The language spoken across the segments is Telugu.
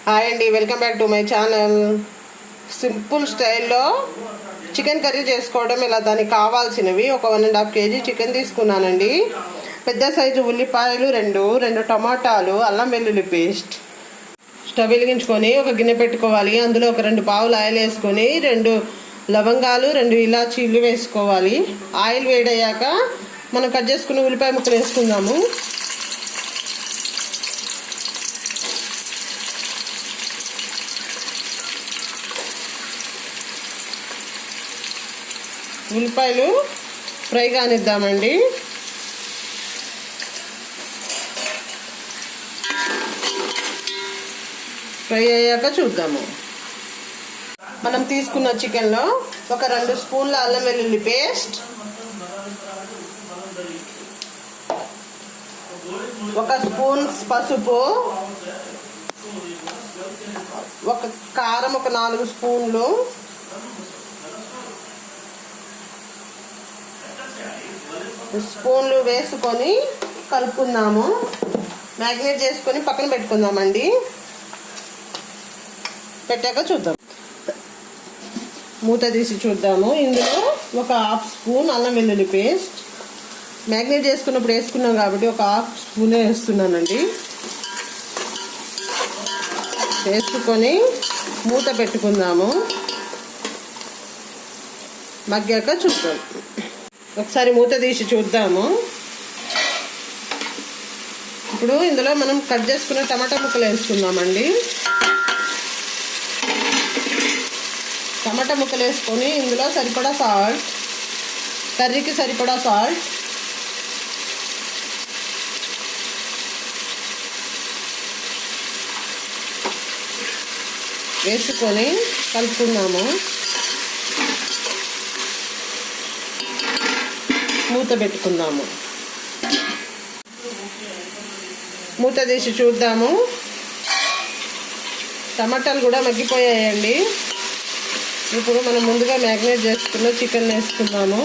హాయ్ అండి, welcome back to my channel. Simple స్టైల్లో చికెన్ కర్రీ చేసుకోవడం ఇలా. దానికి కావాల్సినవి ఒక 1.5 kg చికెన్ తీసుకున్నానండి. పెద్ద సైజు ఉల్లిపాయలు రెండు టమాటాలు, అల్లం వెల్లుల్లి పేస్ట్. స్టవ్ వెలిగించుకొని ఒక గిన్నె పెట్టుకోవాలి. అందులో ఒక 2 పావులు ఆయిల్ వేసుకొని 2 లవంగాలు 2 ఇలాచీలు వేసుకోవాలి. ఆయిల్ వేడయ్యాక మనం కట్ చేసుకున్న ఉల్లిపాయ ముక్కలు వేసుకుందాము. ఉల్లిపాయలు ఫ్రై కానిద్దామండి. ఫ్రై అయ్యాక చూద్దాము. మనం తీసుకున్న చికెన్లో ఒక 2 స్పూన్ల అల్లం వెల్లుల్లి పేస్ట్, 1 స్పూన్ పసుపు, ఒక కారం, ఒక 4 స్పూన్లు, స్పూన్లు వేసుకొని కలుపుకుందాము. మ్యాగ్నేట్ చేసుకొని పక్కన పెట్టుకుందామండి. పెట్టాక చూద్దాం. మూత తీసి చూద్దాము. ఇందులో ఒక 1/2 స్పూన్ అల్లం వెల్లుల్లి పేస్ట్. మ్యాగ్నేట్ చేసుకున్నప్పుడు వేసుకున్నాం కాబట్టి ఒక 1/2 స్పూనే వేస్తున్నానండి. వేసుకొని మూత పెట్టుకుందాము. మగ్గాక చూద్దాం. ఒకసారి మూత తీసి చూద్దాము. ఇప్పుడు ఇందులో మనం కట్ చేసుకున్న టమాటా ముక్కలు వేసుకుందామండి. టమాటా ముక్కలు వేసుకొని ఇందులో సరిపడా సాల్ట్, కర్రీకి సరిపడా సాల్ట్, వేసుకొని కలుపుకుందాము. మూత పెట్టుకుందాము. మూత తీసి చూద్దాము. టమాటాలు కూడా మగ్గిపోయాయండి. ఇప్పుడు మనం ముందుగా మ్యాగ్నేట్ చేసుకున్న చికెన్ వేసుకుందాము.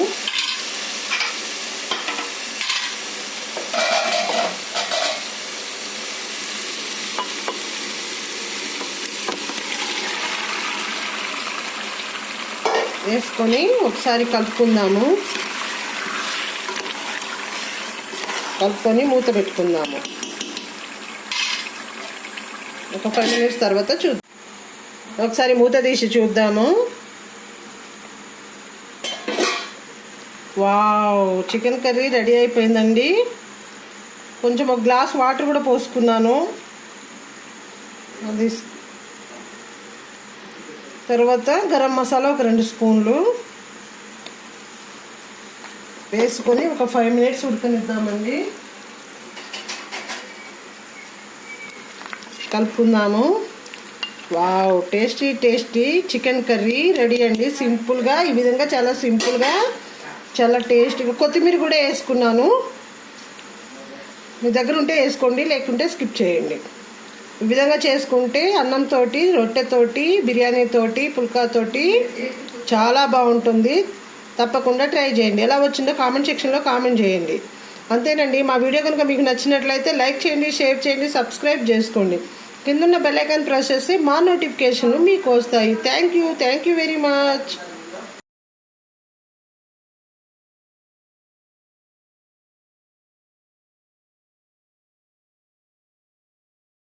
వేసుకొని ఒకసారి కలుపుకుందాము. కలుపుకొని మూత పెట్టుకుందాము. ఒక 5 minutes తర్వాత చూద్దాం. ఒకసారి మూత తీసి చూద్దాము. వావ్, చికెన్ కర్రీ రెడీ అయిపోయిందండి. కొంచెం ఒక గ్లాస్ వాటర్ కూడా పోసుకున్నాను. అది తర్వాత గరం మసాలా ఒక 2 స్పూన్లు వేసుకొని ఒక 5 minutes ఉడకనిద్దామండి. కలుపుకుందాము. Wow, tasty chicken curry ready అండి. సింపుల్గా ఈ విధంగా చాలా సింపుల్గా చాలా టేస్టీగా. కొత్తిమీర కూడా వేసుకున్నాను. మీ దగ్గర ఉంటే వేసుకోండి, లేకుంటే స్కిప్ చేయండి. ఈ విధంగా చేసుకుంటే అన్నంతో, రొట్టెతోటి, బిర్యానీతోటి, పుల్కాతోటి చాలా బాగుంటుంది. తప్పకుండా ట్రై చేయండి. ఎలా వచ్చిందో కామెంట్ సెక్షన్లో కామెంట్ చేయండి. అంతేనండి. మా వీడియో కనుక మీకు నచ్చినట్లయితే లైక్ చేయండి, షేర్ చేయండి, సబ్స్క్రైబ్ చేసుకోండి. కిందున్న బెల్ ఐకాన్ ప్రెస్ చేసి మా నోటిఫికేషన్లు మీకు వస్తాయి. Thank you very much.